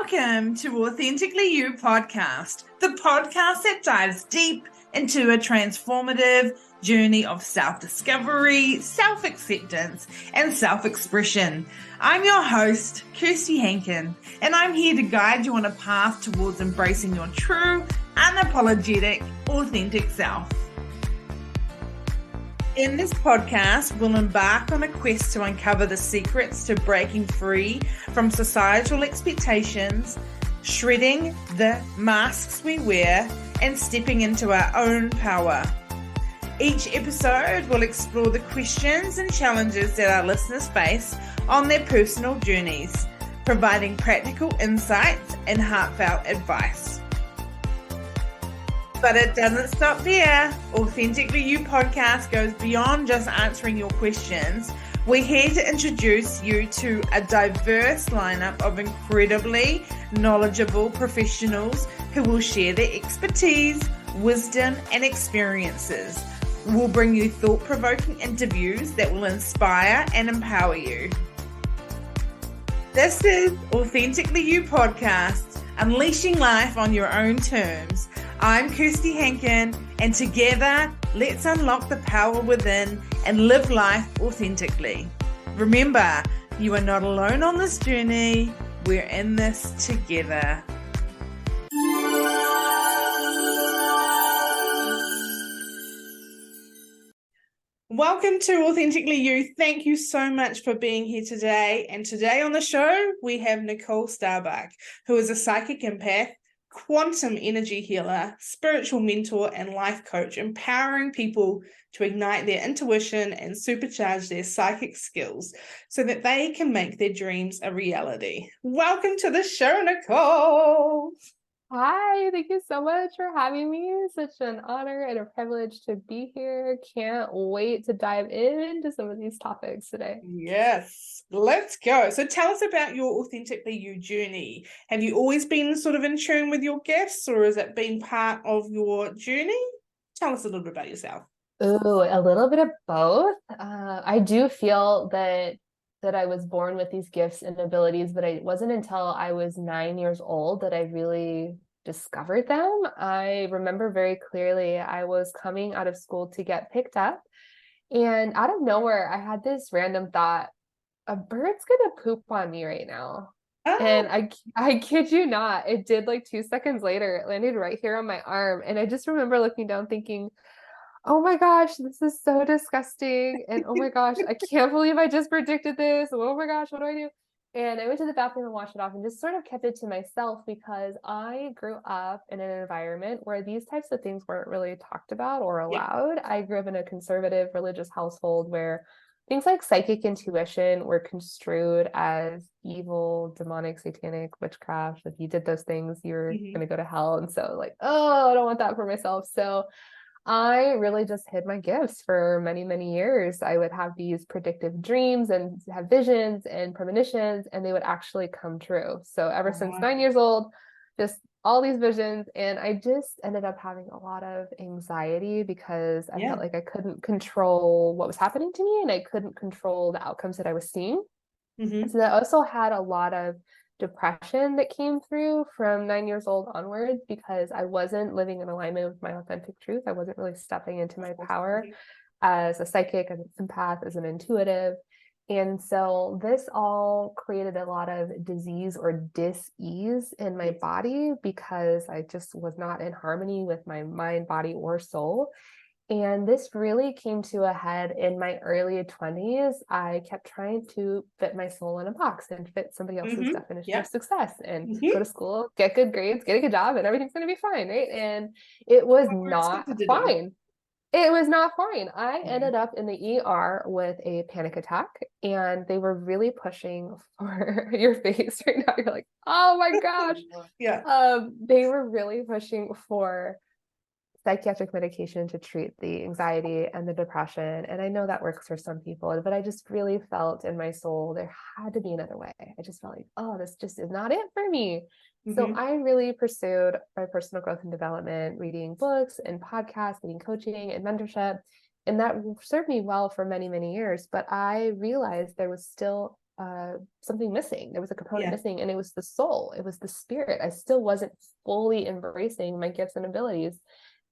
Welcome to Authentically You Podcast, the podcast that dives deep into a transformative journey of self-discovery, self-acceptance, and self-expression. I'm your host, Kirsty Hankin, and I'm here to guide you on a path towards embracing your true, unapologetic, authentic self. In this podcast, we'll embark on a quest to uncover the secrets to breaking free from societal expectations, shredding the masks we wear, and stepping into our own power. Each episode will explore the questions and challenges that our listeners face on their personal journeys, providing practical insights and heartfelt advice. But it doesn't stop there. Authentically You Podcast goes beyond just answering your questions. We're here to introduce you to a diverse lineup of incredibly knowledgeable professionals who will share their expertise, wisdom, and experiences. We'll bring you thought-provoking interviews that will inspire and empower you. This is Authentically You Podcast, unleashing life on your own terms. I'm Kirsty Hankin, and together, let's unlock the power within and live life authentically. Remember, you are not alone on this journey. We're in this together. Welcome to Authentically You. Thank you so much for being here today. And today on the show, we have Nicole Starbuck, who is a psychic empath, quantum energy healer, spiritual mentor, and life coach, empowering people to ignite their intuition and supercharge their psychic skills so that they can make their dreams a reality. Welcome to the show, Nicole. Hi, thank you so much for having me. Such an honor and a privilege to be here. Can't wait to dive into some of these topics today. Yes, let's go. So tell us about your Authentically You journey. Have you always been sort of in tune with your gifts, or has it been part of your journey? Tell us a little bit about yourself. Ooh, a little bit of both. I do feel that I was born with these gifts and abilities, but it wasn't until I was 9 years old that I really discovered them. I remember very clearly I was coming out of school to get picked up, and out of nowhere, I had this random thought, a bird's gonna poop on me right now. And I kid you not, it did like 2 seconds later, it landed right here on my arm. And I just remember looking down thinking, oh my gosh, this is so disgusting. And oh my gosh, I can't believe I just predicted this. Oh my gosh, what do I do? And I went to the bathroom and washed it off and just sort of kept it to myself because I grew up in an environment where these types of things weren't really talked about or allowed. Yeah. I grew up in a conservative religious household where things like psychic intuition were construed as evil, demonic, satanic, witchcraft. If you did those things, you're going to go to hell. And so like, oh, I don't want that for myself. So I really just hid my gifts for many, many years. I would have these predictive dreams and have visions and premonitions, and they would actually come true. So ever since 9 years old, just all these visions. And I just ended up having a lot of anxiety because I felt like I couldn't control what was happening to me, and I couldn't control the outcomes that I was seeing. So that also had a lot of depression that came through from 9 years old onwards because I wasn't living in alignment with my authentic truth. I wasn't really stepping into my power as a psychic, as an empath, as an intuitive. And so this all created a lot of disease or dis-ease in my body because I just was not in harmony with my mind, body, or soul. And this really came to a head in my early 20s. I kept trying to fit my soul in a box and fit somebody else's definition of success and go to school, get good grades, get a good job, and everything's going to be fine, right? And it was not fine. It was not fine. I ended up in the ER with a panic attack, and they were really pushing for your face right now. You're like, oh my gosh. They were really pushing for psychiatric medication to treat the anxiety and the depression. And I know that works for some people, but I just really felt in my soul, there had to be another way. I just felt like, oh, this just is not it for me. So I really pursued my personal growth and development, reading books and podcasts, getting coaching and mentorship. And that served me well for many, many years. But I realized there was still something missing. There was a component Yeah. missing, and it was the soul. It was the spirit. I still wasn't fully embracing my gifts and abilities.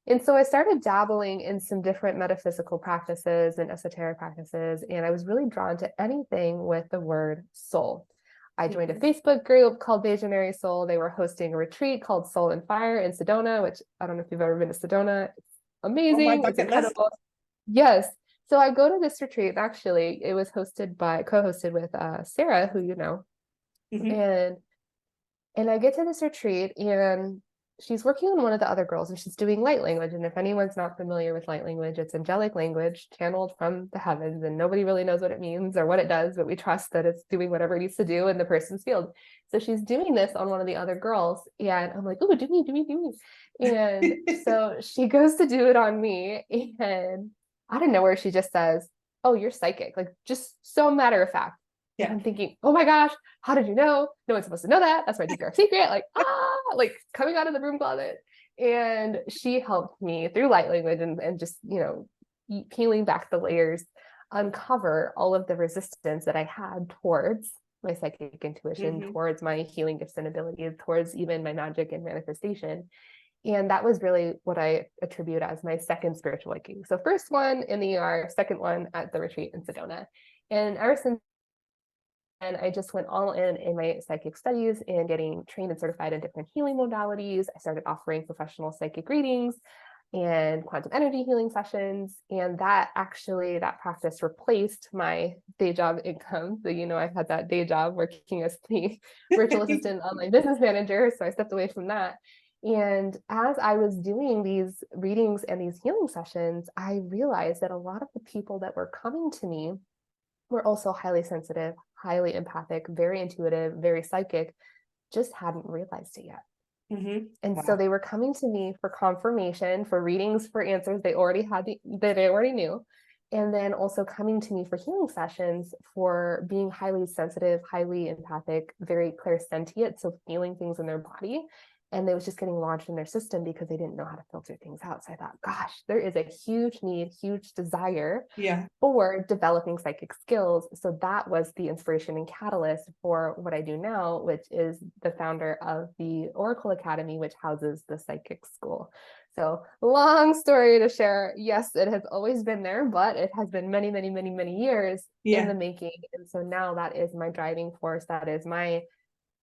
And so I started dabbling in some different metaphysical practices and esoteric practices, and I was really drawn to anything with the word soul. I joined a Facebook group called Visionary Soul. They were hosting a retreat called Soul and Fire in Sedona, which I don't know if you've ever been to Sedona. It's On my amazing. It's bucket list. incredible. Yes. So I go to this retreat. Actually, it was co-hosted with Sarah, who you know. Mm-hmm. And I get to this retreat, and she's working on one of the other girls, and she's doing light language. And if anyone's not familiar with light language, it's angelic language channeled from the heavens, and nobody really knows what it means or what it does, but we trust that it's doing whatever it needs to do in the person's field. So she's doing this on one of the other girls, and I'm like, oh, do me. And so she goes to do it on me, and out of nowhere, she just says, oh, you're psychic, like just so matter of fact. Yeah. And I'm thinking, oh my gosh, how did you know? No one's supposed to know that. That's my deep dark secret. Like coming out of the broom closet. And she helped me through light language and just, peeling back the layers, uncover all of the resistance that I had towards my psychic intuition, towards my healing gifts and abilities, towards even my magic and manifestation. And that was really what I attribute as my second spiritual awakening. So first one in the ER, second one at the retreat in Sedona. And ever since, and I just went all in my psychic studies and getting trained and certified in different healing modalities. I started offering professional psychic readings and quantum energy healing sessions. And that practice replaced my day job income. So, I had that day job working as the virtual assistant online business manager. So I stepped away from that. And as I was doing these readings and these healing sessions, I realized that a lot of the people that were coming to me were also highly sensitive, highly empathic, very intuitive, very psychic, just hadn't realized it yet. And so they were coming to me for confirmation, for readings, for answers they already had, that they already knew. And then also coming to me for healing sessions for being highly sensitive, highly empathic, very clairsentient, so feeling things in their body. And they was just getting launched in their system because they didn't know how to filter things out. So I thought, gosh, there is a huge need, huge desire for developing psychic skills. So that was the inspiration and catalyst for what I do now, which is the founder of the Oracle Academy, which houses the psychic school. So long story to share. Yes, it has always been there, but it has been many, many, many, many years in the making. And so now that is my driving force. That is my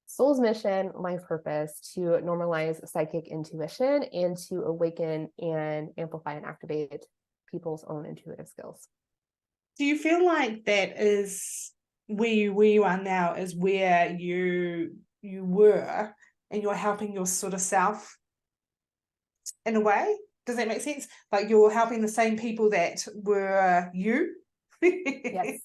soul's mission, my purpose, to normalize psychic intuition and to awaken and amplify and activate people's own intuitive skills. Do you feel like that is where you are now is where you were, and you're helping your sort of self in a way? Does that make sense? Like you're helping the same people that were you? Yes.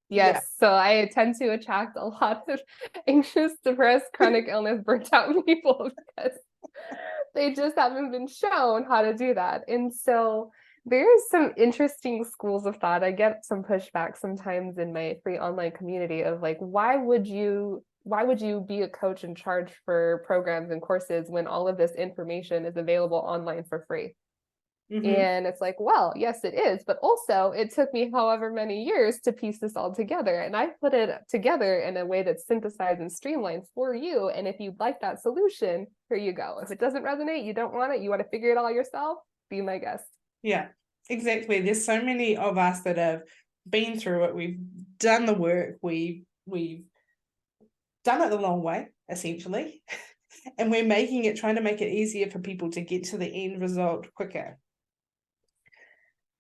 Yes. So I tend to attract a lot of anxious, depressed, chronic illness, burnt out people because they just haven't been shown how to do that. And so there's some interesting schools of thought. I get some pushback sometimes in my free online community of like, why would you be a coach and charge for programs and courses when all of this information is available online for free? And it's like, well, yes, it is. But also it took me however many years to piece this all together. And I put it together in a way that's synthesized and streamlined for you. And if you'd like that solution, here you go. If it doesn't resonate, you don't want it, you want to figure it all yourself, be my guest. Yeah, exactly. There's so many of us that have been through it. We've done the work. We've done it the long way, essentially. And we're trying to make it easier for people to get to the end result quicker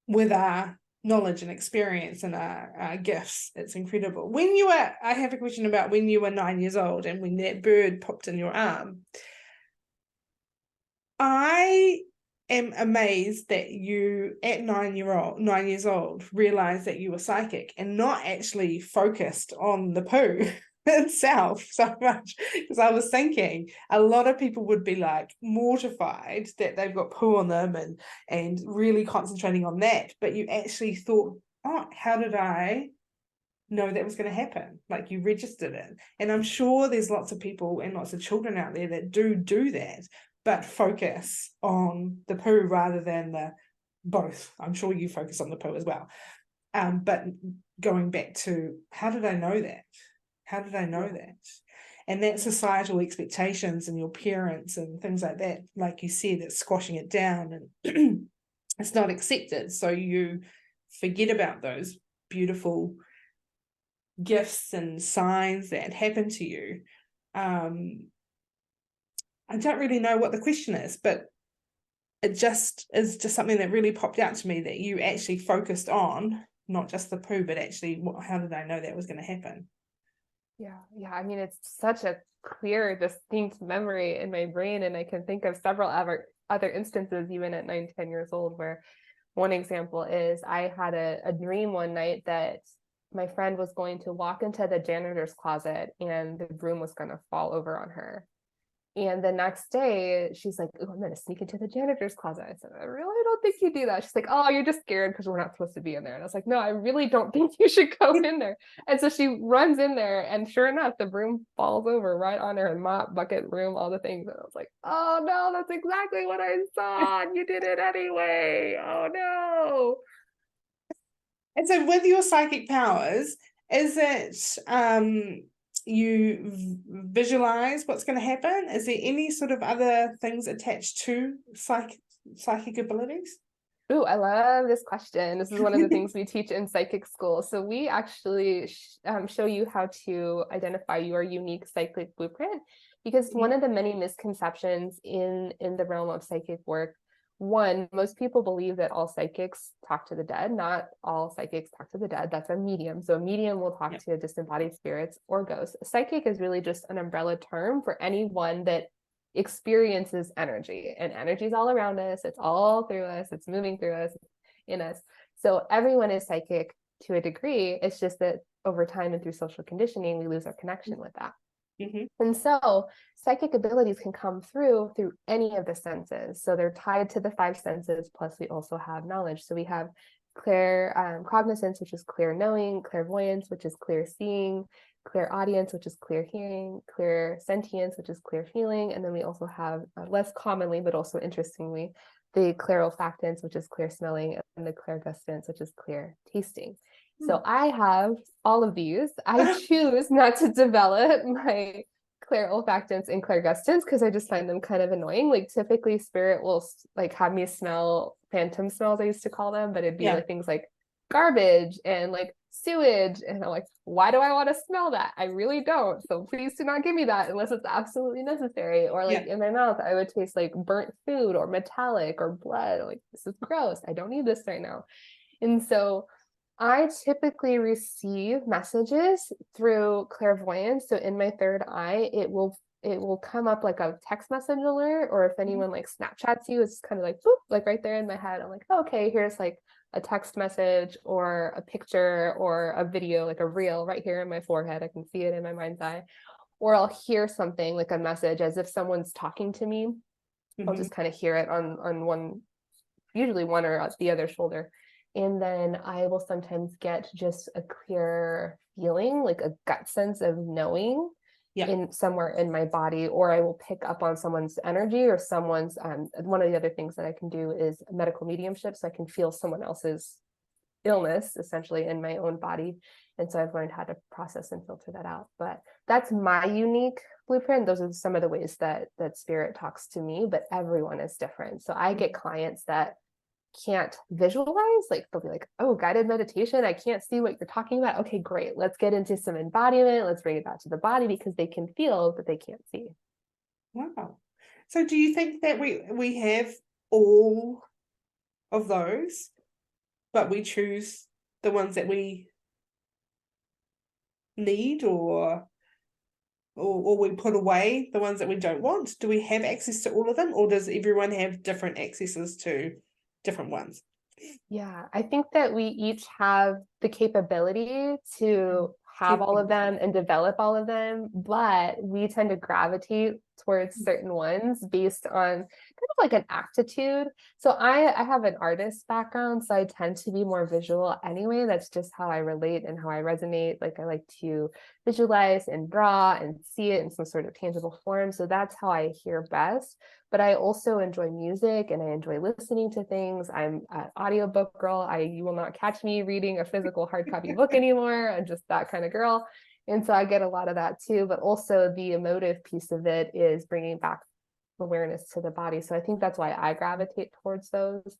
with our knowledge and experience and our gifts. It's incredible. I have a question about when you were 9 years old and when that bird popped in your arm. I am amazed that you at 9 years old realized that you were psychic and not actually focused on the poo itself so much, because I was thinking a lot of people would be like mortified that they've got poo on them and really concentrating on that, but you actually thought, oh, how did I know that was going to happen? Like you registered it. And I'm sure there's lots of people and lots of children out there that do that, but focus on the poo rather than the both. I'm sure you focus on the poo as well. But going back to, how did I know that? How did I know that? And that societal expectations and your parents and things like that, like you said, it's squashing it down and it's not accepted. So you forget about those beautiful gifts and signs that happen to you. I don't really know what the question is, but it just is just something that really popped out to me, that you actually focused on not just the poo, but actually how did I know that was going to happen? Yeah. I mean, it's such a clear, distinct memory in my brain, and I can think of several other instances, even at 9, 10 years old, where one example is I had a dream one night that my friend was going to walk into the janitor's closet and the broom was going to fall over on her. And the next day, she's like, "Oh, I'm going to sneak into the janitor's closet." I said, "I really don't think you do that." She's like, "Oh, you're just scared because we're not supposed to be in there." And I was like, "No, I really don't think you should go in there." And so she runs in there, and sure enough, the broom falls over right on her, and mop, bucket, broom, all the things. And I was like, "Oh no, that's exactly what I saw. And you did it anyway. Oh no." And so with your psychic powers, is it you visualize what's going to happen? Is there any sort of other things attached to psychic abilities? Ooh, I love this question. This is one of the things we teach in psychic school. So we actually show you how to identify your unique psychic blueprint, because one of the many misconceptions in the realm of psychic work, one, most people believe that all psychics talk to the dead. Not all psychics talk to the dead. That's a medium. So a medium will talk to disembodied spirits or ghosts. A psychic is really just an umbrella term for anyone that experiences energy, and energy is all around us. It's all through us. It's moving through us, in us. So everyone is psychic to a degree. It's just that over time and through social conditioning, we lose our connection with that. And so psychic abilities can come through any of the senses. So they're tied to the 5 senses, plus we also have knowledge. So we have clear cognizance, which is clear knowing, clairvoyance, which is clear seeing, clear audience, which is clear hearing, clear sentience, which is clear feeling. And then we also have, less commonly, but also interestingly, the clairolfactance, which is clear smelling, and the clairgustance, which is clear tasting. So I have all of these. I choose not to develop my clairolfactance and clairgustance because I just find them kind of annoying. Like typically spirit will like have me smell phantom smells, I used to call them, but it'd be like things like garbage and like sewage. And I'm like, why do I want to smell that? I really don't. So please do not give me that unless it's absolutely necessary. Or like in my mouth, I would taste like burnt food or metallic or blood. Like, this is gross. I don't need this right now. And so I typically receive messages through clairvoyance. So in my third eye, it will come up like a text message alert, or if anyone like Snapchats you, it's kind of like boop, like right there in my head. I'm like, oh, okay, here's like a text message or a picture or a video, like a reel right here in my forehead. I can see it in my mind's eye. Or I'll hear something like a message as if someone's talking to me. I'll just kind of hear it on one, usually one or the other shoulder. And then I will sometimes get just a clear feeling, like a gut sense of knowing in somewhere in my body, or I will pick up on someone's energy or someone's, one of the other things that I can do is medical mediumship. So I can feel someone else's illness essentially in my own body. And so I've learned how to process and filter that out. But that's my unique blueprint. Those are some of the ways that spirit talks to me, but everyone is different. So I get clients that can't visualize, like they'll be like, oh, guided meditation, I can't see what you're talking about. Okay, great, let's get into some embodiment, let's bring it back to the body, because they can feel but they can't see. Wow. So do you think that we have all of those, but we choose the ones that we need, or we put away the ones that we don't want? Do we have access to all of them, or does everyone have different accesses to different ones? Yeah, I think that we each have the capability to have all of them and develop all of them, but we tend to gravitate towards certain ones based on kind of like an aptitude. So I have an artist background, so I tend to be more visual anyway. That's just how I relate and how I resonate. Like I like to visualize and draw and see it in some sort of tangible form. So that's how I hear best. But I also enjoy music and I enjoy listening to things. I'm an audiobook girl. You will not catch me reading a physical hard copy book anymore. I'm just that kind of girl. And so I get a lot of that too, but also the emotive piece of it is bringing back awareness to the body. So I think that's why I gravitate towards those.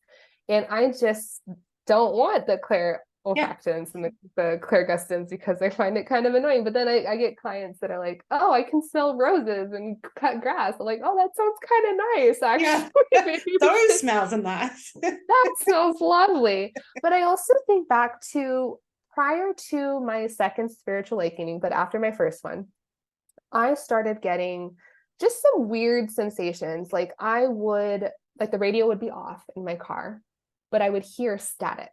And I just don't want the clairolfactants and the clairgustance because I find it kind of annoying. But then I get clients that are like, oh, I can smell roses and cut grass. I'm like, oh, that sounds kind of nice, actually. Yeah. Those smells are nice. That smells lovely. But I also think back to prior to my second spiritual awakening, but after my first one, I started getting just some weird sensations. Like the radio would be off in my car, but I would hear static.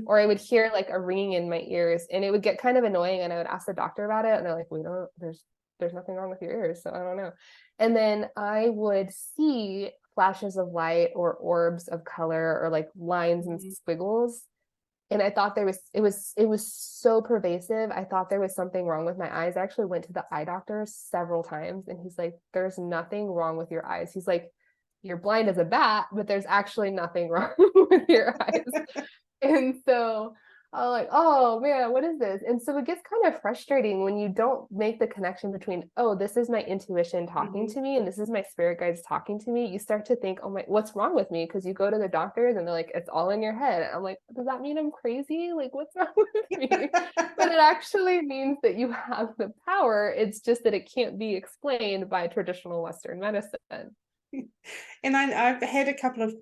Or I would hear like a ringing in my ears, and it would get kind of annoying. And I would ask the doctor about it, and they're like, there's nothing wrong with your ears. So I don't know. And then I would see flashes of light or orbs of color or like lines and squiggles. And I thought it was so pervasive. I thought there was something wrong with my eyes. I actually went to the eye doctor several times, and he's like, there's nothing wrong with your eyes. He's like, you're blind as a bat, but there's actually nothing wrong with your eyes. And so I'm like, oh man, what is this? And so it gets kind of frustrating when you don't make the connection between, oh, this is my intuition talking to me, and this is my spirit guides talking to me. You start to think, oh my, what's wrong with me? Because you go to the doctors and they're like, it's all in your head. And I'm like, does that mean I'm crazy? Like, what's wrong with me? But it actually means that you have the power. It's just that it can't be explained by traditional Western medicine. And I've had a couple of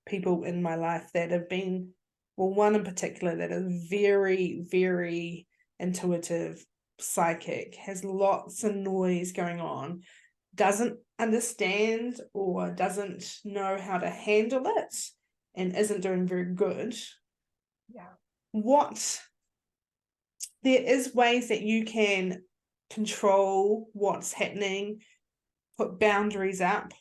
people in my life that have been, well, one in particular that is very, very intuitive, psychic, has lots of noise going on, doesn't understand or doesn't know how to handle it, and isn't doing very good. There is ways that you can control what's happening, put boundaries up.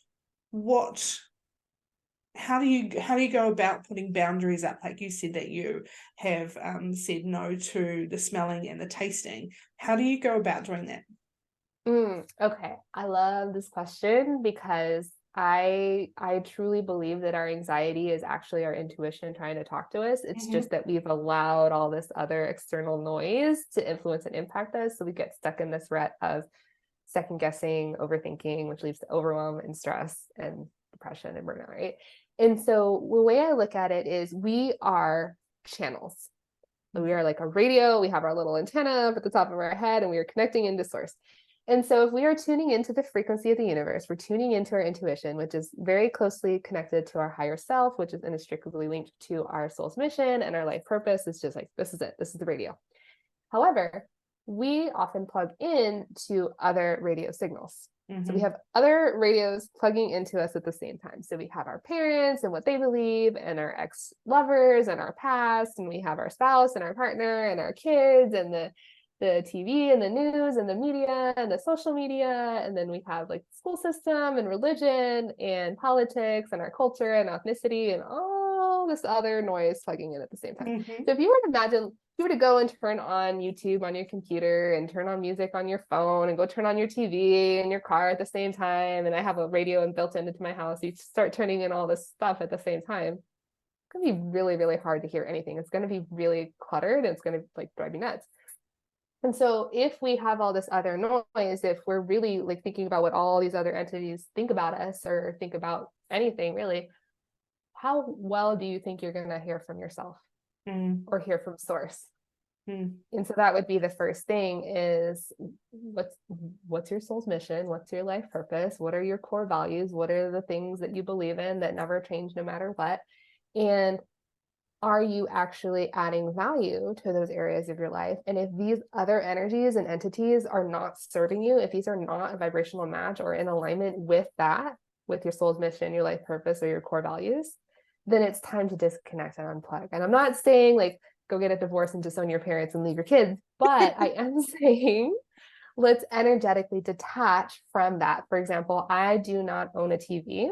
How do you go about putting boundaries up? Like you said that you have said no to the smelling and the tasting. How do you go about doing that? Okay, I love this question because I truly believe that our anxiety is actually our intuition trying to talk to us. It's just that we've allowed all this other external noise to influence and impact us. So we get stuck in this rut of second guessing, overthinking, which leads to overwhelm and stress and depression and burnout, right? And so the way I look at it is we are channels. We are like a radio. We have our little antenna up at the top of our head, and we are connecting into source. And so if we are tuning into the frequency of the universe, we're tuning into our intuition, which is very closely connected to our higher self, which is inextricably linked to our soul's mission and our life purpose. It's just like, this is it. This is the radio. However, we often plug in to other radio signals. So we have other radios plugging into us at the same time. So we have our parents and what they believe, and our ex-lovers and our past, and we have our spouse and our partner and our kids and the TV and the news and the media and the social media. And then we have like the school system and religion and politics and our culture and ethnicity and all this other noise plugging in at the same time. So if you were to imagine, if you were to go and turn on YouTube on your computer and turn on music on your phone and go turn on your TV in your car at the same time, and I have a radio built into my house, you start turning in all this stuff at the same time, it's going to be really, really hard to hear anything. It's going to be really cluttered, and it's going to like drive you nuts. And so if we have all this other noise, if we're really like thinking about what all these other entities think about us or think about anything really, how well do you think you're going to hear from yourself or hear from source? And so that would be the first thing is what's your soul's mission? What's your life purpose? What are your core values? What are the things that you believe in that never change no matter what? And are you actually adding value to those areas of your life? And if these other energies and entities are not serving you, if these are not a vibrational match or in alignment with that, with your soul's mission, your life purpose, or your core values, then it's time to disconnect and unplug. And I'm not saying like, go get a divorce and disown your parents and leave your kids, but I am saying, let's energetically detach from that. For example, I do not own a TV.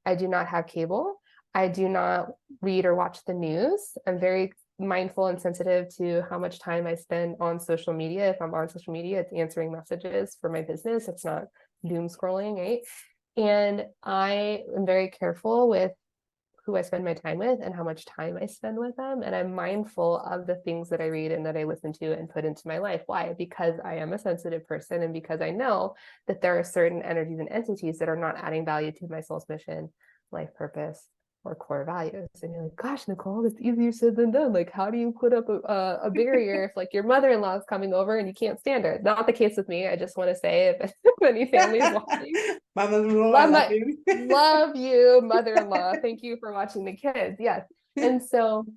I do not have cable. I do not read or watch the news. I'm very mindful and sensitive to how much time I spend on social media. If I'm on social media, it's answering messages for my business. It's not doom scrolling, right? And I am very careful with who I spend my time with and how much time I spend with them. And I'm mindful of the things that I read and that I listen to and put into my life. Why? Because I am a sensitive person, and because I know that there are certain energies and entities that are not adding value to my soul's mission, life purpose, or core values. And you're like, gosh, Nicole, it's easier said than done. Like, how do you put up a barrier if like your mother-in-law is coming over and you can't stand her? Not the case with me. I just want to say, if any family is watching, My mother-in-law, I love love you. love you, mother-in-law. Thank you for watching the kids. Yes. And so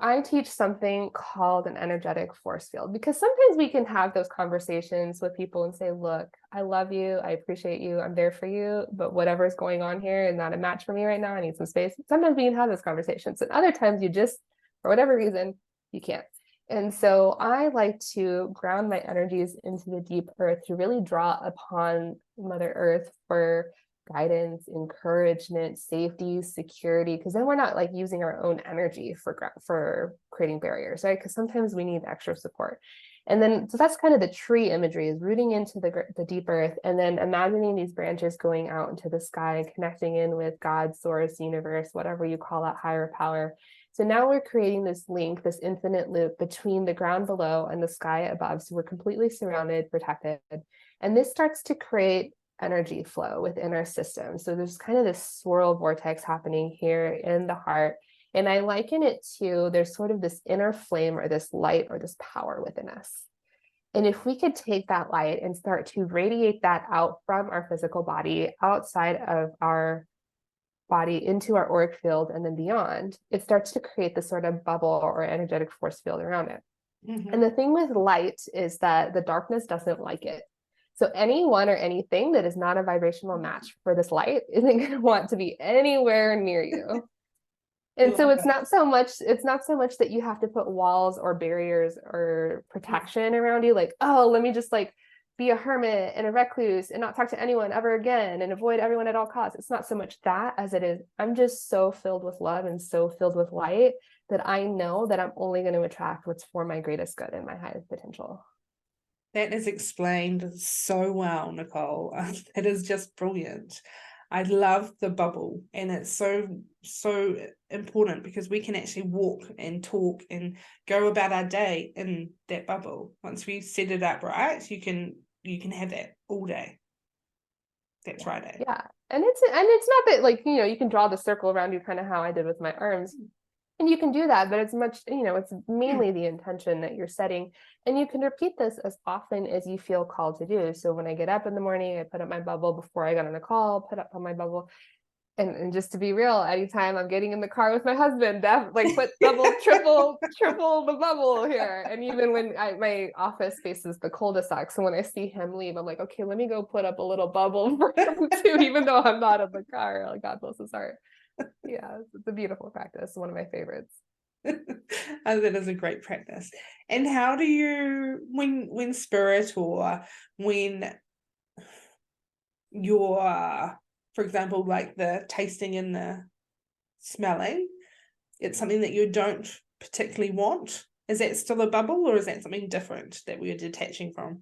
I teach something called an energetic force field, because sometimes we can have those conversations with people and say, look, I love you. I appreciate you. I'm there for you. But whatever's going on here is not a match for me right now. I need some space. Sometimes we can have those conversations. And other times you just, for whatever reason, you can't. And so I like to ground my energies into the deep earth to really draw upon Mother Earth for guidance, encouragement, safety, security, because then we're not like using our own energy for creating barriers, right? Because sometimes we need extra support. And then, so that's kind of the tree imagery, is rooting into the deep earth, and then imagining these branches going out into the sky, connecting in with God, source, universe, whatever you call that higher power. So now we're creating this link, this infinite loop between the ground below and the sky above. So we're completely surrounded, protected. And this starts to create energy flow within our system. So there's kind of this swirl vortex happening here in the heart. And I liken it to, there's sort of this inner flame or this light or this power within us. And if we could take that light and start to radiate that out from our physical body, outside of our body, into our auric field and then beyond, it starts to create this sort of bubble or energetic force field around it. Mm-hmm. And the thing with light is that the darkness doesn't like it. So anyone or anything that is not a vibrational match for this light isn't going to want to be anywhere near you. And so it's not so much that you have to put walls or barriers or protection around you, like, oh, let me just like be a hermit and a recluse and not talk to anyone ever again and avoid everyone at all costs. It's not so much that as it is, I'm just so filled with love and so filled with light that I know that I'm only going to attract what's for my greatest good and my highest potential. That is explained so well, Nicole. It is just brilliant. I love the bubble, and it's so important because we can actually walk and talk and go about our day in that bubble. Once we set it up right, you can have that all day. That's right. Eh? Yeah. And it's not that, like, you know, you can draw the circle around you, kind of how I did with my arms. And you can do that, but it's much, you know, it's mainly the intention that you're setting. And you can repeat this as often as you feel called to do. So when I get up in the morning, I put up my bubble. Before I got on a call, put up on my bubble. And just to be real, anytime I'm getting in the car with my husband, like put double, triple the bubble here. And even when my office faces the cul-de-sac, so when I see him leave, I'm like, okay, let me go put up a little bubble for him too, even though I'm not in the car. Like, God bless his heart. Yeah, it's a beautiful practice. One of my favorites. That is a great practice. And how do you, when spirit, or when you're, for example, like the tasting and the smelling, it's something that you don't particularly want, is that still a bubble, or is that something different that we're detaching from?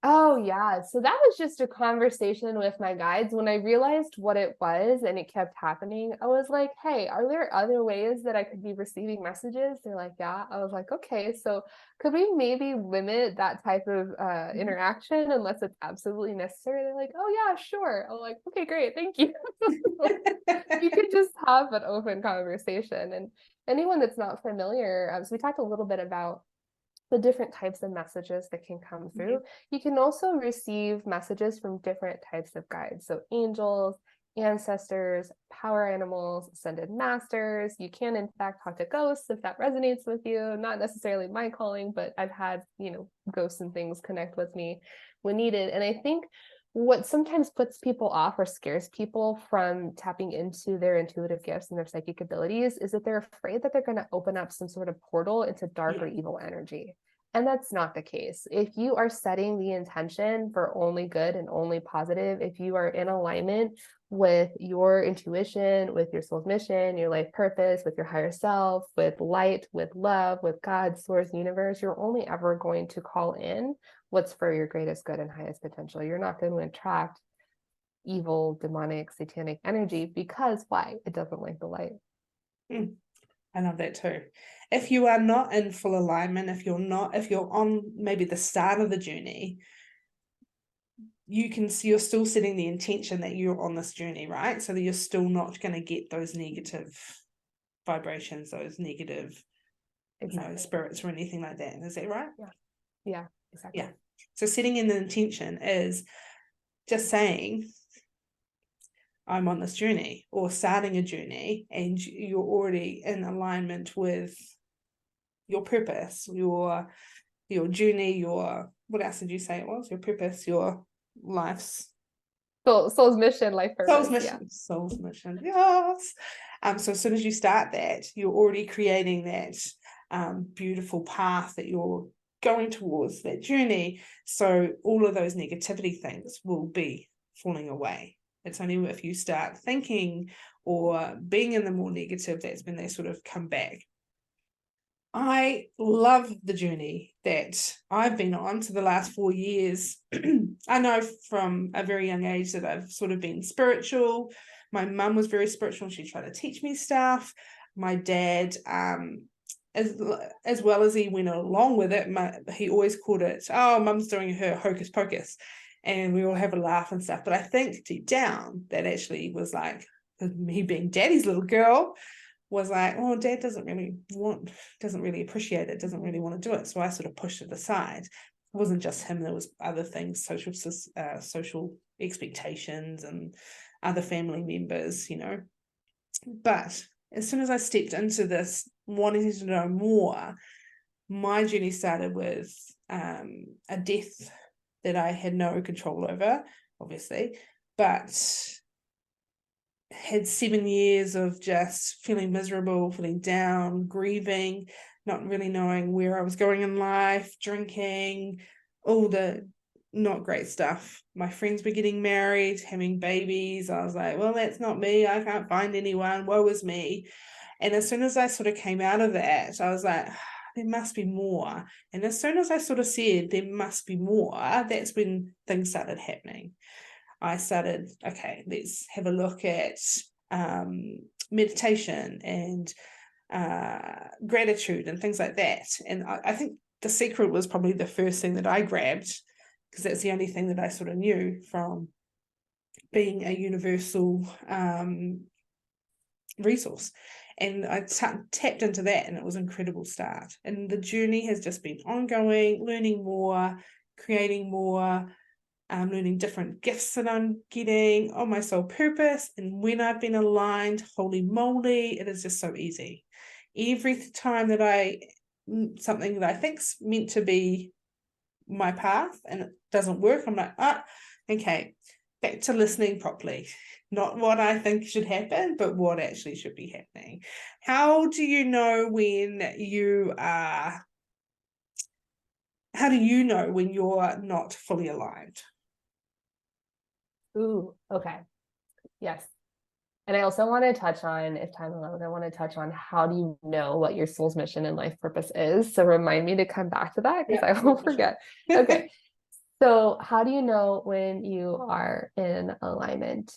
Oh, yeah. So that was just a conversation with my guides. When I realized what it was and it kept happening, I was like, hey, are there other ways that I could be receiving messages? They're like, yeah. I was like, okay, so could we maybe limit that type of interaction unless it's absolutely necessary? They're like, oh, yeah, sure. I'm like, okay, great. Thank you. You could just have an open conversation. And anyone that's not familiar, so we talked a little bit about the different types of messages that can come through. You can also receive messages from different types of guides. So angels, ancestors, power animals, ascended masters. You can, in fact, talk to ghosts if that resonates with you. Not necessarily my calling, but I've had, you know, ghosts and things connect with me when needed. And I think what sometimes puts people off or scares people from tapping into their intuitive gifts and their psychic abilities is that they're afraid that they're going to open up some sort of portal into dark or evil energy. And that's not the case. If you are setting the intention for only good and only positive, if you are in alignment with your intuition, with your soul's mission, your life purpose, with your higher self, with light, with love, with God, source, universe, you're only ever going to call in what's for your greatest good and highest potential. You're not going to attract evil, demonic, satanic energy, because why? It doesn't like the light. I love that too. If you are not in full alignment, if you're on maybe the start of the journey, you're still setting the intention that you're on this journey, right? So that you're still not going to get those negative vibrations, those negative spirits or anything like that. Is that right? Yeah, exactly. Yeah. So setting in the intention is just saying, I'm on this journey, or starting a journey, and you're already in alignment with your purpose, your journey, what else did you say it was? Your purpose, your life's soul's mission, life purpose. Soul's mission. Yes. So as soon as you start that, you're already creating that beautiful path that you're going towards, that journey. So all of those negativity things will be falling away. It's only if you start thinking or being in the more negative that's when they sort of come back. I love the journey that I've been on for the last 4 years. I know from a very young age that I've sort of been spiritual. My mum was very spiritual. She tried to teach me stuff. My dad, as well as he went along with it, he always called it, oh, mum's doing her hocus pocus. And we all have a laugh and stuff. But I think deep down that actually was like, me being daddy's little girl, was like, oh, dad doesn't really appreciate it, doesn't really want to do it. So I sort of pushed it aside. It wasn't just him, there was other things, social expectations and other family members, But as soon as I stepped into this, wanting to know more, my journey started with a death that I had no control over, obviously, but had 7 years of just feeling miserable, feeling down, grieving, not really knowing where I was going in life, drinking, all the not great stuff. My friends were getting married, having babies. I was like, well, that's not me. I can't find anyone. Woe is me. And as soon as I sort of came out of that, I was like, there must be more. And as soon as I sort of said, there must be more, that's when things started happening. I started, okay, let's have a look at meditation and gratitude and things like that. And I think The Secret was probably the first thing that I grabbed, because that's the only thing that I sort of knew from being a universal resource. And I tapped into that, and it was an incredible start. And the journey has just been ongoing, learning more, creating more, learning different gifts that I'm getting on my soul purpose. And when I've been aligned, holy moly, it is just so easy. Every time that something that I think's meant to be my path and it doesn't work, I'm like, okay, back to listening properly. Not what I think should happen, but what actually should be happening. How do you know when you're not fully aligned? Ooh, okay. Yes. And I also want to touch on, if time allows, I want to touch on how do you know what your soul's mission and life purpose is? So remind me to come back to that, because I won't forget. Okay. So how do you know when you are in alignment?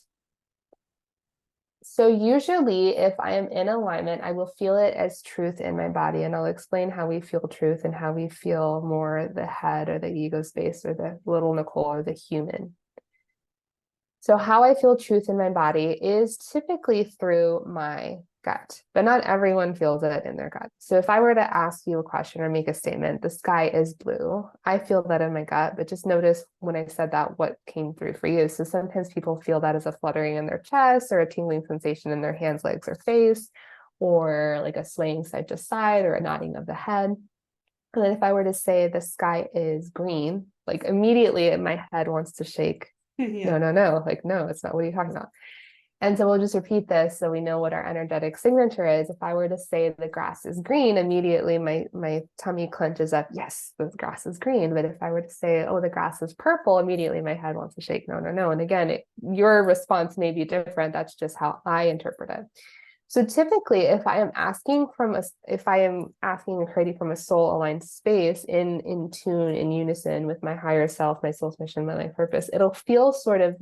So usually if I am in alignment, I will feel it as truth in my body. And I'll explain how we feel truth and how we feel more the head or the ego space or the little Nicole or the human. So how I feel truth in my body is typically through my gut, but not everyone feels it in their gut. So if I were to ask you a question or make a statement, the sky is blue, I feel that in my gut, but just notice when I said that, what came through for you. So sometimes people feel that as a fluttering in their chest or a tingling sensation in their hands, legs, or face, or like a swaying side to side or a nodding of the head. And then if I were to say the sky is green, like immediately my head wants to shake. Yeah. No, like, no, it's not. What are you talking about? And so we'll just repeat this so we know what our energetic signature is. If I were to say the grass is green, immediately my tummy clenches up. Yes, the grass is green. But if I were to say, oh, the grass is purple, immediately my head wants to shake. No. And again, your response may be different. That's just how I interpret it. So typically, if I am asking and creating from a soul aligned space in tune, in unison with my higher self, my soul's mission, my life purpose, it'll feel sort of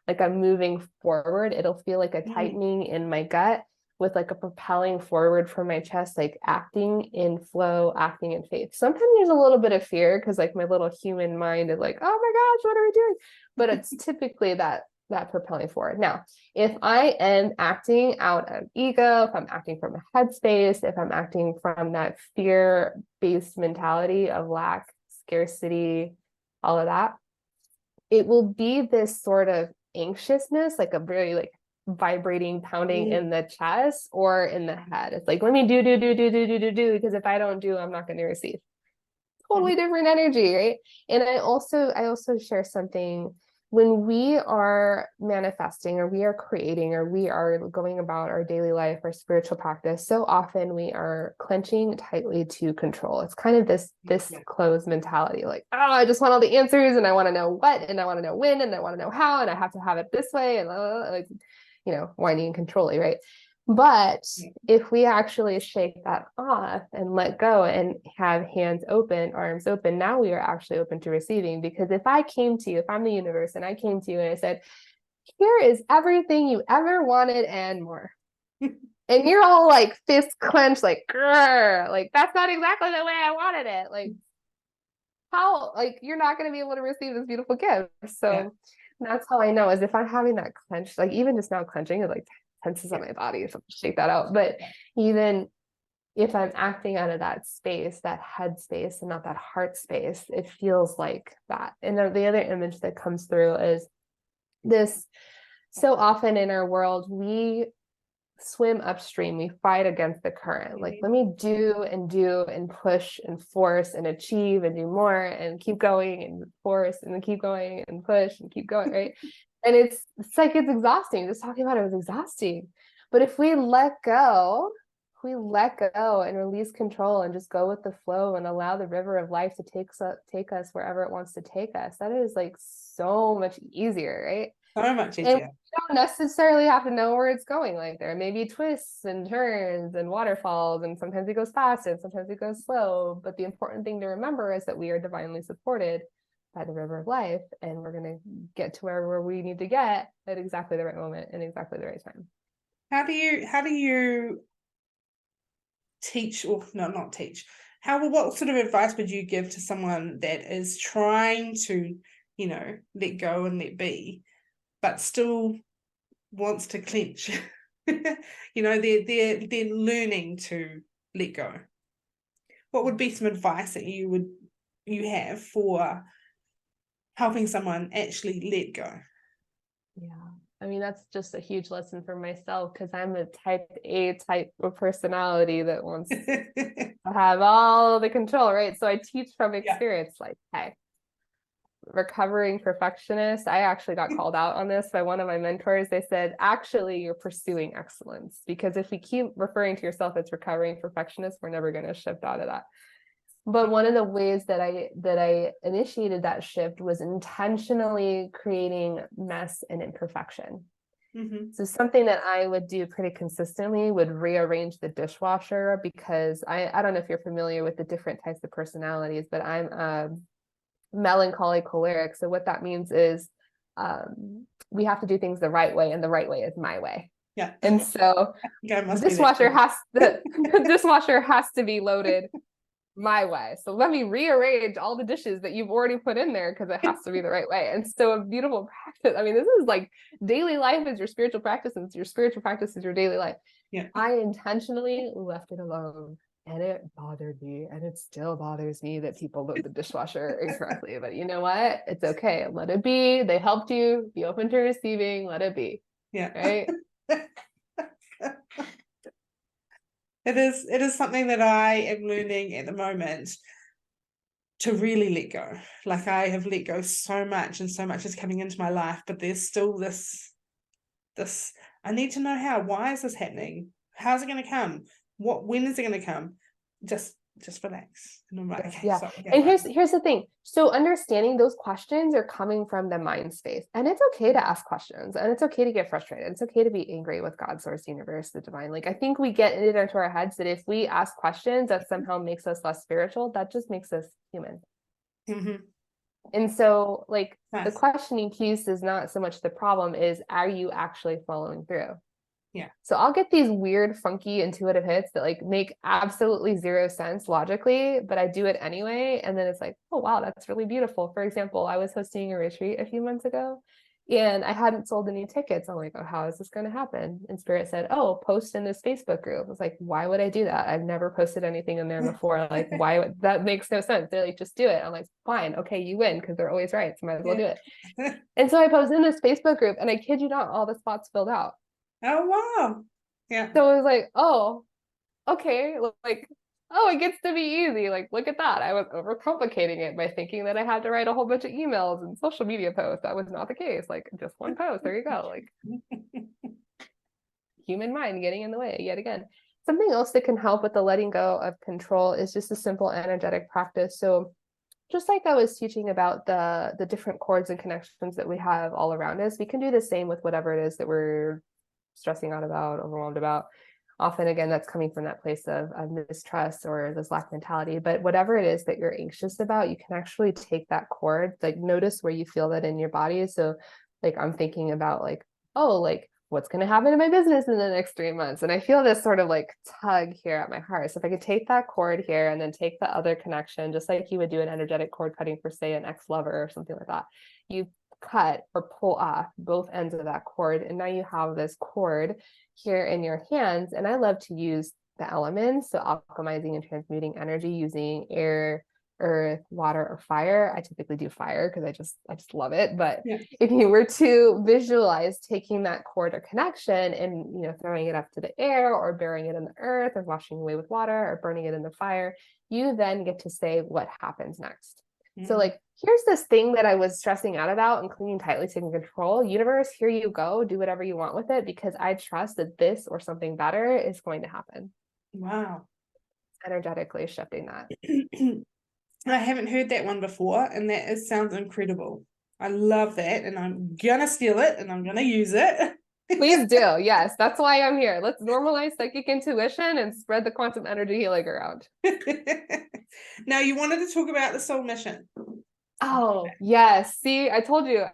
like I'm moving forward. It'll feel like a tightening in my gut with like a propelling forward from my chest, like acting in flow, acting in faith. Sometimes there's a little bit of fear because like my little human mind is like, oh my gosh, what are we doing? But it's typically that propelling forward. Now, if I am acting out of ego, if I'm acting from a headspace, if I'm acting from that fear-based mentality of lack, scarcity, all of that, it will be this sort of anxiousness, like a very like vibrating, pounding in the chest or in the head. It's like, let me do, because if I don't do, I'm not going to receive. Totally different energy, right? And I also share something. When we are manifesting or we are creating or we are going about our daily life, our spiritual practice, so often we are clenching tightly to control. It's kind of this closed mentality, like, oh, I just want all the answers and I want to know what, and I want to know when, and I want to know how, and I have to have it this way, and like, whiny and controlling, right? But if we actually shake that off and let go and have hands open, arms open, now we are actually open to receiving. Because if I came to you, if I'm the universe and I came to you and I said, here is everything you ever wanted and more. And you're all like fist clenched, like, grr, like, that's not exactly the way I wanted it. Like, how, like, you're not going to be able to receive this beautiful gift. So that's how I know, is if I'm having that clenched, like even just now clenching is like tenses on my body, so shake that out. But even if I'm acting out of that space, that head space and not that heart space, it feels like that. And the other image that comes through is this. So often in our world, we swim upstream, we fight against the current. Like, let me do and push and force and achieve and do more and keep going and force and then keep going and push and keep going, right? And it's like, it's exhausting. Just talking about it was exhausting. But if we let go and release control and just go with the flow and allow the river of life to take us wherever it wants to take us, that is like so much easier, right? So much easier. And we don't necessarily have to know where it's going. Like, there may be twists and turns and waterfalls, and sometimes it goes fast and sometimes it goes slow. But the important thing to remember is that we are divinely supported by the river of life, and we're going to get to where we need to get at exactly the right moment and exactly the right time. How do you teach, or no, not teach? What sort of advice would you give to someone that is trying to, let go and let be, but still wants to clench? They're learning to let go. What would be some advice that you have for helping someone actually let go? Yeah. I mean, that's just a huge lesson for myself, because I'm a type A type of personality that wants to have all the control, right? So I teach from experience, like, hey, recovering perfectionist. I actually got called out on this by one of my mentors. They said, actually, you're pursuing excellence, because if we keep referring to yourself as recovering perfectionist, we're never going to shift out of that. But one of the ways that I initiated that shift was intentionally creating mess and imperfection. Mm-hmm. So something that I would do pretty consistently would rearrange the dishwasher, because I don't know if you're familiar with the different types of personalities, but I'm melancholy choleric. So what that means is we have to do things the right way, and the right way is my way. Yeah. And so the dishwasher has to be loaded my way. So let me rearrange all the dishes that you've already put in there, because it has to be the right way. And so a beautiful practice. I mean, this is like daily life is your spiritual practice, and your spiritual practice is your daily life. Yeah. I intentionally left it alone, and it bothered me, and it still bothers me that people load the dishwasher incorrectly. But you know what? It's okay. Let it be. They helped you. Be open to receiving. Let it be. Yeah. Right. It is something that I am learning at the moment, to really let go. Like, I have let go so much, and so much is coming into my life, but there's still this I need to know how. Why is this happening? How's it going to come? When is it going to come? Just relax. And I'm like, okay, yeah. so, and here's the thing. So understanding those questions are coming from the mind space, and it's okay to ask questions, and it's okay to get frustrated. It's okay to be angry with God, source, universe, the divine. Like, I think we get it into our heads that if we ask questions that somehow makes us less spiritual, that just makes us human. Mm-hmm. And so like the Nice. questioning piece is not so much the problem, is are you actually following through? Yeah. So I'll get these weird, funky, intuitive hits that like make absolutely zero sense logically, but I do it anyway. And then it's like, oh, wow, that's really beautiful. For example, I was hosting a retreat a few months ago and I hadn't sold any tickets. I'm like, oh, how is this going to happen? And Spirit said, oh, post in this Facebook group. I was like, why would I do that? I've never posted anything in there before. Like, why would that makes no sense? They're like, just do it. I'm like, fine. Okay, you win because they're always right. So might as well do it. And so I posted in this Facebook group and I kid you not, all the spots filled out. Oh, wow. Yeah. So it was like, oh, okay, like, oh, it gets to be easy. Like, look at that. I was overcomplicating it by thinking that I had to write a whole bunch of emails and social media posts. That was not the case. Like, just one post. There you go. Like, human mind getting in the way yet again. Something else that can help with the letting go of control is just a simple energetic practice. So just like I was teaching about the different cords and connections that we have all around us, we can do the same with whatever it is that we're stressing out about, overwhelmed about. Often, again, that's coming from that place of mistrust or this lack mentality. But whatever it is that you're anxious about, you can actually take that cord, like notice where you feel that in your body. So like I'm thinking about like, oh, like what's going to happen to my business in the next 3 months? And I feel this sort of like tug here at my heart. So if I could take that cord here and then take the other connection, just like you would do an energetic cord cutting for, say, an ex-lover or something like that, you cut or pull off both ends of that cord. And now you have this cord here in your hands. And I love to use the elements. So alchemizing and transmuting energy using air, earth, water, or fire. I typically do fire because I just love it. But Yeah. if you were to visualize taking that cord or connection and throwing it up to the air or burying it in the earth or washing away with water or burning it in the fire, you then get to say what happens next. So like, here's this thing that I was stressing out about and clinging tightly, taking control. Universe, here you go. Do whatever you want with it because I trust that this or something better is going to happen. Wow. Energetically shifting that. I haven't heard that one before, and sounds incredible. I love that, and I'm gonna steal it, and I'm gonna use it. Please do. Yes, that's why I'm here. Let's normalize psychic intuition and spread the quantum energy healing around. Now, you wanted to talk about the soul mission. Oh, yes. See, I told you,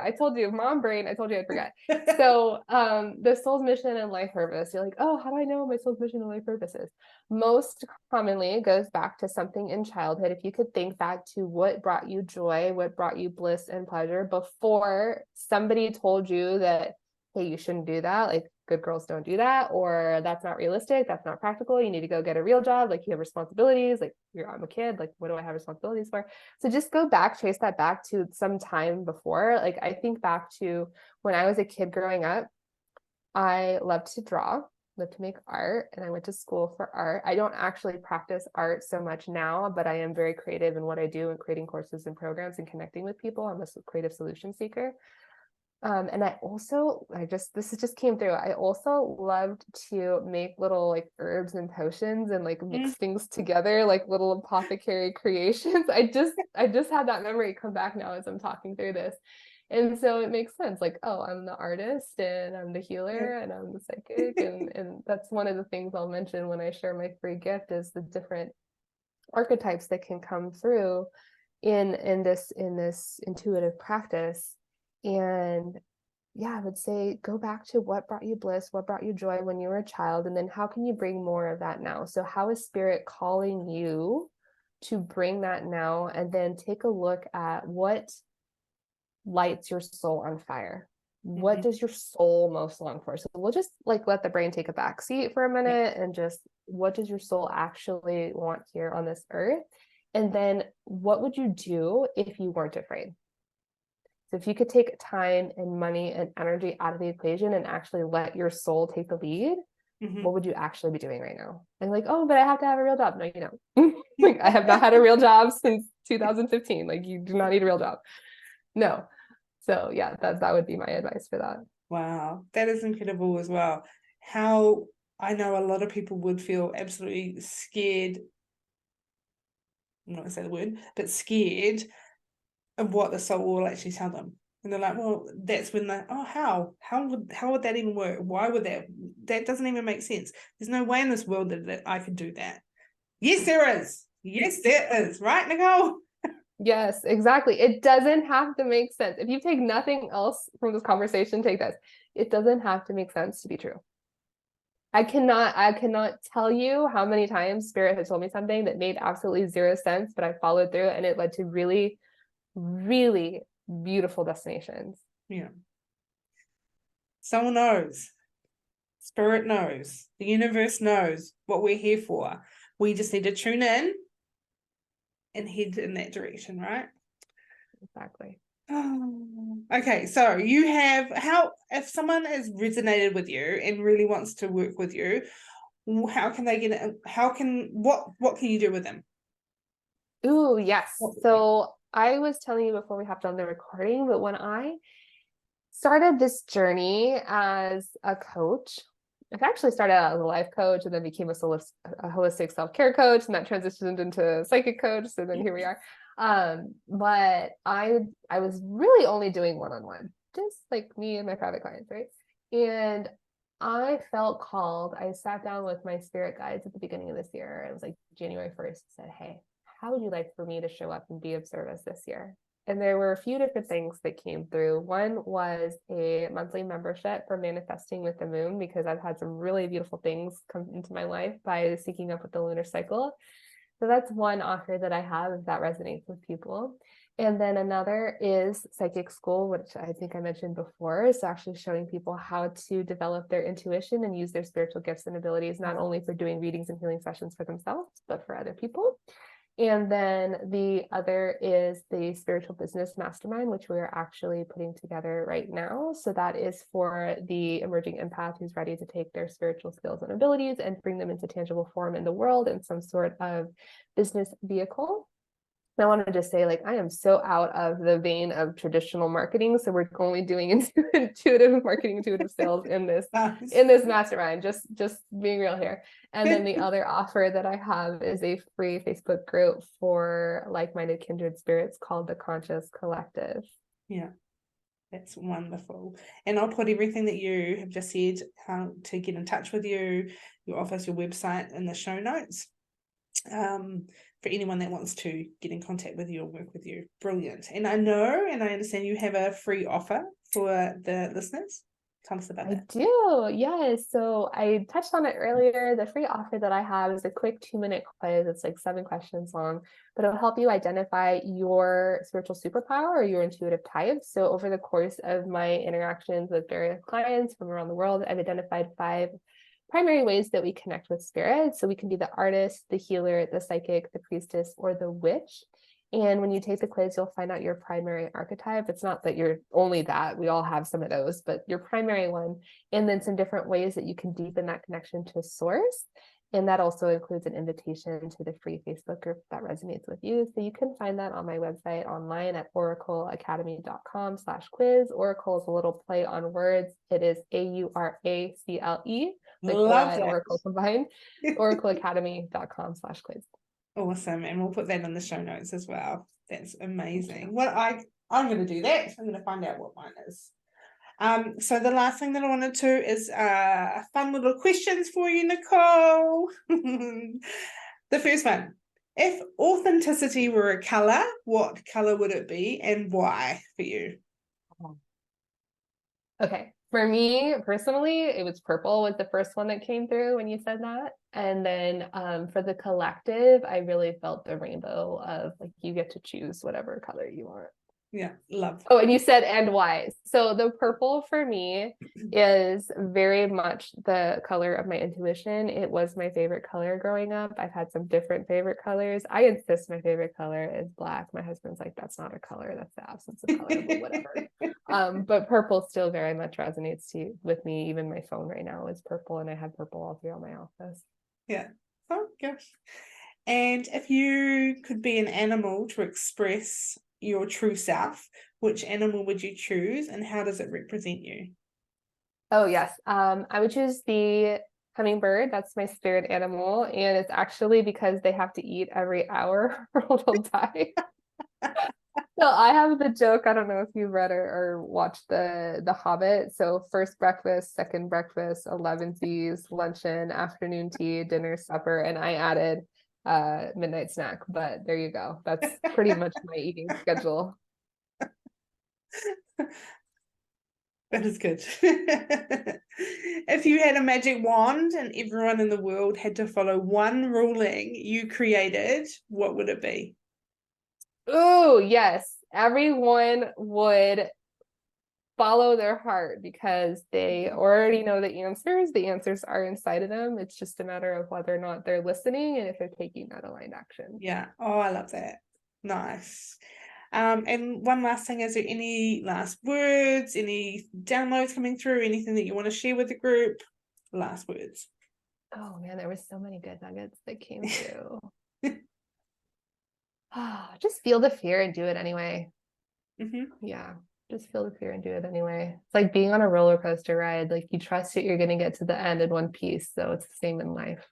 mom brain, I told you I'd forget. So, the soul's mission and life purpose, you're like, oh, how do I know my soul's mission and life purpose is? Most commonly, it goes back to something in childhood. If you could think back to what brought you joy, what brought you bliss and pleasure before somebody told you that, hey, you shouldn't do that. Like, good girls don't do that, or that's not realistic, that's not practical, you need to go get a real job, like you have responsibilities, like I'm a kid, like what do I have responsibilities for? So just go back, trace that back to some time before. Like I think back to when I was a kid growing up, I loved to draw, loved to make art, and I went to school for art. I don't actually practice art so much now, but I am very creative in what I do and creating courses and programs and connecting with people. I'm a creative solution seeker. And this just came through. I also loved to make little like herbs and potions and like mix things together, like little apothecary creations. I just had that memory come back now as I'm talking through this. And so it makes sense. Like, oh, I'm the artist and I'm the healer and I'm the psychic. And that's one of the things I'll mention when I share my free gift is the different archetypes that can come through in this intuitive practice. And yeah, I would say go back to what brought you bliss, what brought you joy when you were a child, and then how can you bring more of that now? So how is spirit calling you to bring that now? And then take a look at what lights your soul on fire. What does your soul most long for? So we'll just like let the brain take a back seat for a minute and just what does your soul actually want here on this earth? And then what would you do if you weren't afraid? So if you could take time and money and energy out of the equation and actually let your soul take the lead, what would you actually be doing right now? And like, oh, but I have to have a real job. No, you don't. Like, I have not had a real job since 2015. Like, you do not need a real job. No. So yeah, that would be my advice for that. Wow, that is incredible as well. How I know a lot of people would feel absolutely scared. I'm not gonna say the word, but scared of what the soul will actually tell them. And they're like, well, that's when how would that even work? Why would that doesn't even make sense. There's no way in this world that I could do that. Yes, there is. Yes, there is. Right, Nicole? Yes, exactly. It doesn't have to make sense. If you take nothing else from this conversation, take this. It doesn't have to make sense to be true. I cannot tell you how many times spirit has told me something that made absolutely zero sense, but I followed through and it led to really, really beautiful destinations. Yeah. Someone knows. Spirit knows. The universe knows what we're here for. We just need to tune in and head in that direction, right? Exactly. Okay, so you have if someone has resonated with you and really wants to work with you, how can they get it? What can you do with them? Ooh, yes. So I was telling you before we hopped on the recording, but when I started this journey as a coach, I actually started out as a life coach and then became a holistic self-care coach, and that transitioned into a psychic coach. So then here we are. But I was really only doing one-on-one, just like me and my private clients, right? And I felt called. I sat down with my spirit guides at the beginning of this year. It was like January 1st, said, "Hey, how would you like for me to show up and be of service this year?" And there were a few different things that came through. One was a monthly membership for Manifesting with the Moon, because I've had some really beautiful things come into my life by syncing up with the lunar cycle. So that's one offer that I have if that resonates with people. And then another is psychic school, which I think I mentioned before, is actually showing people how to develop their intuition and use their spiritual gifts and abilities, not only for doing readings and healing sessions for themselves, but for other people. And then the other is the Spiritual Business Mastermind, which we're actually putting together right now. So that is for the emerging empath who's ready to take their spiritual skills and abilities and bring them into tangible form in the world in some sort of business vehicle. I wanted to just say, like, I am so out of the vein of traditional marketing. So we're only doing intuitive marketing, intuitive sales in this mastermind, just being real here. And then the other offer that I have is a free Facebook group for like-minded kindred spirits called the Conscious Collective. Yeah, that's wonderful. And I'll put everything that you have just said, how to get in touch with you, your office, your website in the show notes. For anyone that wants to get in contact with you or work with you. Brilliant. And I know and I understand you have a free offer for the listeners. Tell us about that. I do, yes. So I touched on it earlier. The free offer that I have is a quick 2-minute quiz. It's like 7 questions long, but it'll help you identify your spiritual superpower or your intuitive type. So over the course of my interactions with various clients from around the world, I've identified 5 primary ways that we connect with spirit. So we can be the artist, the healer, the psychic, the priestess, or the witch. And when you take the quiz, you'll find out your primary archetype. It's not that you're only that, we all have some of those, but your primary one, and then some different ways that you can deepen that connection to source. And that also includes an invitation to the free Facebook group that resonates with you. So you can find that on my website online at oracleacademy.com/quiz. Oracle is a little play on words. It is AURACLE, like Aura and Oracle combined. oracleacademy.com/quiz. Awesome. And we'll put that in the show notes as well. That's amazing. Well, I'm going to do that. I'm going to find out what mine is. So the last thing that I wanted to is fun little questions for you, Nicole. The first one, if authenticity were a color, what color would it be and why for you? Okay. For me personally, it was purple was the first one that came through when you said that. And then for the collective, I really felt the rainbow of like, you get to choose whatever color you want. Yeah, love. Oh, and you said and why. So the purple for me is very much the color of my intuition. It was my favorite color growing up. I've had some different favorite colors. I insist my favorite color is black. My husband's like, that's not a color, that's the absence of color, but whatever. But purple still very much resonates with me. Even my phone right now is purple, and I have purple all throughout my office. Yeah. Oh gosh. And if you could be an animal to express your true self, which animal would you choose and how does it represent you? Oh, yes. I would choose the hummingbird. That's my spirit animal. And it's actually because they have to eat every hour or they'll die. So I have the joke, I don't know if you've read or watched the Hobbit. So first breakfast, second breakfast, 11 teas, luncheon, afternoon tea, dinner, supper. And I added midnight snack, but there you go. That's pretty much my eating schedule. That is good. If you had a magic wand and everyone in the world had to follow one ruling you created, what would it be? Oh, yes. Everyone would follow their heart because they already know the answers. The answers are inside of them. It's just a matter of whether or not they're listening and if they're taking that aligned action. Yeah. Oh, I love that. Nice. And one last thing, is there any last words, any downloads coming through, anything that you want to share with the group? Last words. Oh man, there was so many good nuggets that came through. Just feel the fear and do it anyway. Yeah, just feel the fear and do it anyway. It's like being on a roller coaster ride. Like you trust that you're going to get to the end in one piece. So it's the same in life.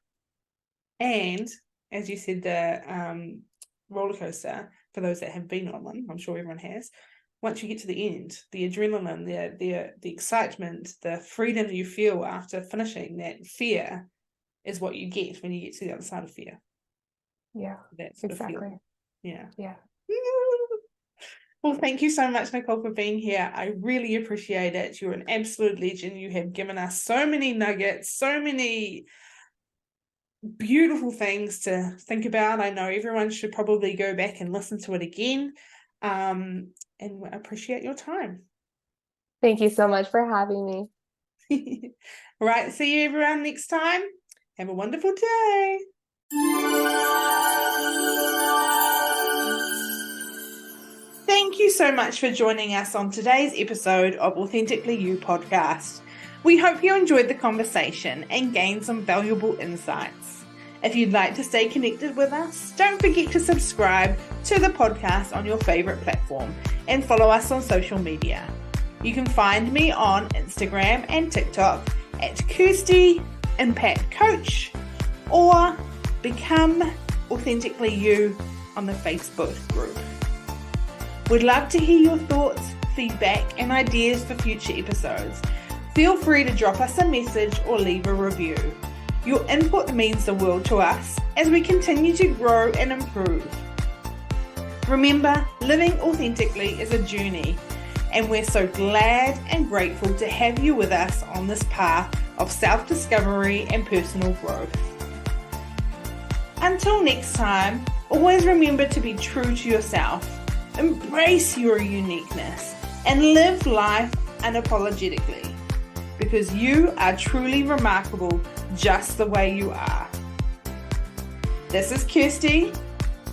And as you said, the roller coaster, for those that have been on one, I'm sure everyone has, once you get to the end, the adrenaline, the excitement, the freedom you feel after finishing, that fear is what you get when you get to the other side of fear. Yeah, that's exactly. Yeah. Well, thank you so much, Nicole, for being here. I really appreciate it. You're an absolute legend. You have given us so many nuggets, so many beautiful things to think about. I know everyone should probably go back and listen to it again. And I appreciate your time. Thank you so much for having me. Right. See you everyone next time. Have a wonderful day. Thank you so much for joining us on today's episode of Authentically You Podcast. We hope you enjoyed the conversation and gained some valuable insights. If you'd like to stay connected with us, don't forget to subscribe to the podcast on your favorite platform and follow us on social media. You can find me on Instagram and TikTok at Kirsty Impact Coach, or Become Authentically You on the Facebook group. We'd love to hear your thoughts, feedback, and ideas for future episodes. Feel free to drop us a message or leave a review. Your input means the world to us as we continue to grow and improve. Remember, living authentically is a journey, and we're so glad and grateful to have you with us on this path of self-discovery and personal growth. Until next time, always remember to be true to yourself. Embrace your uniqueness and live life unapologetically, because you are truly remarkable just the way you are. This is Kirsty,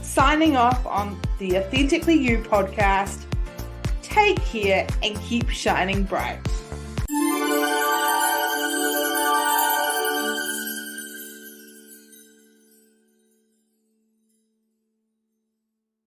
signing off on the Authentically You podcast. Take care and keep shining bright.